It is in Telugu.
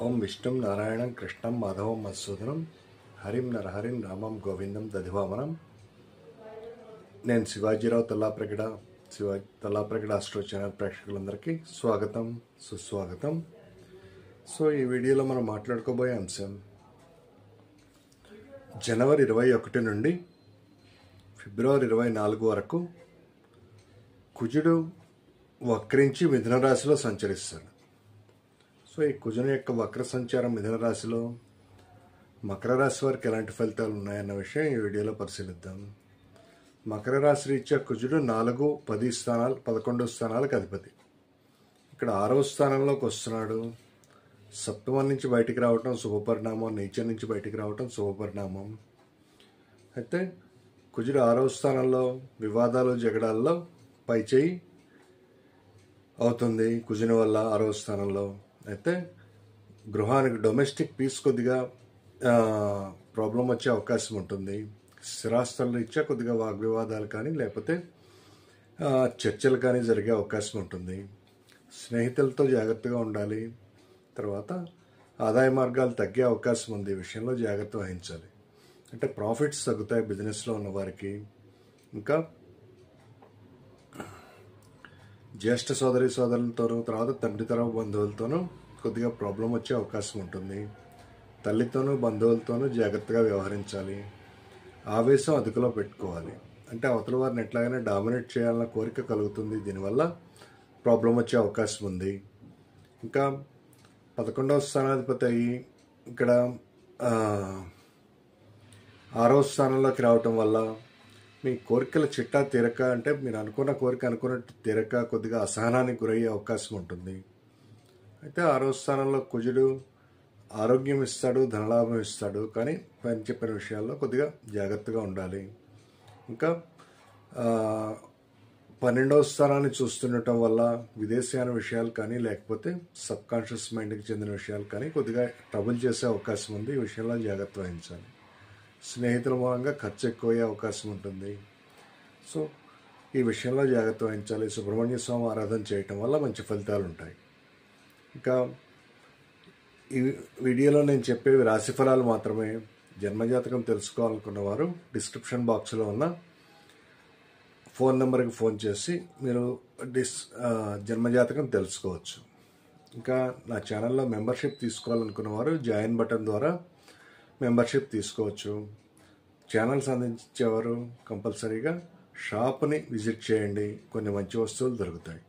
ఓం విష్ణుం నారాయణం కృష్ణం మాధవం మధుసూదనం హరిం నరహరిం రామం గోవిందం దధివామనం. నేను శివాజీరావు తల్లాప్రగడ ఆస్ట్రో ఛానల్ ప్రేక్షకులందరికీ స్వాగతం సుస్వాగతం. సో ఈ వీడియోలో మనం మాట్లాడుకోబోయే అంశం జనవరి 21 నుండి ఫిబ్రవరి 24 వరకు కుజుడు వక్రించి మిథున రాశిలో సంచరిస్తాడు. సో ఈ కుజుని యొక్క వక్ర సంచారం మిథున రాశిలో మకర రాశి వారికి ఎలాంటి ఫలితాలు ఉన్నాయన్న విషయం ఈ వీడియోలో పరిశీలిద్దాం. మకర రాశి రీత్యా కుజుడు 4, 10 స్థానాలు 11 స్థానాలకు అధిపతి. ఇక్కడ 6వ స్థానంలోకి వస్తున్నాడు. సప్తమం నుంచి బయటికి రావటం శుభపరిణామం, నీచం నుంచి బయటికి రావటం శుభపరిణామం. అయితే కుజుడు 6వ స్థానంలో వివాదాలు జగడాల్లో పైచేయి అవుతుంది కుజుని వల్ల 6వ స్థానంలో. అయితే గృహానికి డొమెస్టిక్ పీస్ కొద్దిగా ప్రాబ్లం వచ్చే అవకాశం ఉంటుంది. స్థిరాస్తుల రీత్యా కొద్దిగా వాగ్వివాదాలు కానీ లేకపోతే చర్చలు కానీ జరిగే అవకాశం ఉంటుంది. స్నేహితులతో జాగ్రత్తగా ఉండాలి. తర్వాత ఆదాయ మార్గాలు తగ్గే అవకాశం ఉంది. ఈ విషయంలో జాగ్రత్త వహించాలి. అంటే ప్రాఫిట్స్ తగ్గుతాయి బిజినెస్లో ఉన్న వారికి. ఇంకా జ్యేష్ఠ సోదరులతోనూ తర్వాత తండ్రి తరపు బంధువులతోనూ కొద్దిగా ప్రాబ్లం వచ్చే అవకాశం ఉంటుంది. తల్లితోనూ బంధువులతోనూ జాగ్రత్తగా వ్యవహరించాలి. ఆవేశం అదుపులో పెట్టుకోవాలి. అంటే అవతల వారిని ఎట్లాగైనా డామినేట్ చేయాలన్న కోరిక కలుగుతుంది. దీనివల్ల ప్రాబ్లం వచ్చే అవకాశం ఉంది. ఇంకా 11వ స్థానాధిపతి అయ్యి ఇక్కడ 6వ స్థానంలోకి రావటం వల్ల మీ కోరికల చిట్టా తీరక, అంటే మీరు అనుకున్న కోరిక అనుకున్నట్టు తీరక కొద్దిగా అసహనానికి గురయ్యే అవకాశం ఉంటుంది. అయితే 6వ స్థానంలో కుజుడు ఆరోగ్యం ఇస్తాడు, ధనలాభం ఇస్తాడు. కానీ పైన చెప్పిన విషయాల్లో కొద్దిగా జాగ్రత్తగా ఉండాలి. ఇంకా 12వ స్థానాన్ని చూస్తుండటం వల్ల విదేశీయాన విషయాలు కానీ లేకపోతే సబ్ కాన్షియస్ మైండ్కి చెందిన విషయాలు కానీ కొద్దిగా ట్రబుల్ చేసే అవకాశం ఉంది. ఈ విషయంలో జాగ్రత్త వహించాలి. స్నేహితుల మూలంగా ఖర్చు ఎక్కువయ్యే అవకాశం ఉంటుంది. సో ఈ విషయంలో జాగ్రత్త వహించాలి. సుబ్రహ్మణ్య స్వామి ఆరాధన చేయటం వల్ల మంచి ఫలితాలు ఉంటాయి. ఇంకా ఈ వీడియోలో నేను చెప్పేవి రాశిఫలాలు మాత్రమే. జన్మజాతకం తెలుసుకోవాలనుకున్న వారు డిస్క్రిప్షన్ బాక్స్లో ఉన్న ఫోన్ నెంబర్కి ఫోన్ చేసి మీరు జన్మజాతకం తెలుసుకోవచ్చు. ఇంకా నా ఛానల్లో మెంబర్షిప్ తీసుకోవాలనుకున్న వారు జాయిన్ బటన్ ద్వారా మెంబర్షిప్ తీసుకోవచ్చు. ఛానల్స్ అందించేవారు కంపల్సరీగా షాప్ని విజిట్ చేయండి. కొన్ని మంచి వస్తువులు దొరుకుతాయి.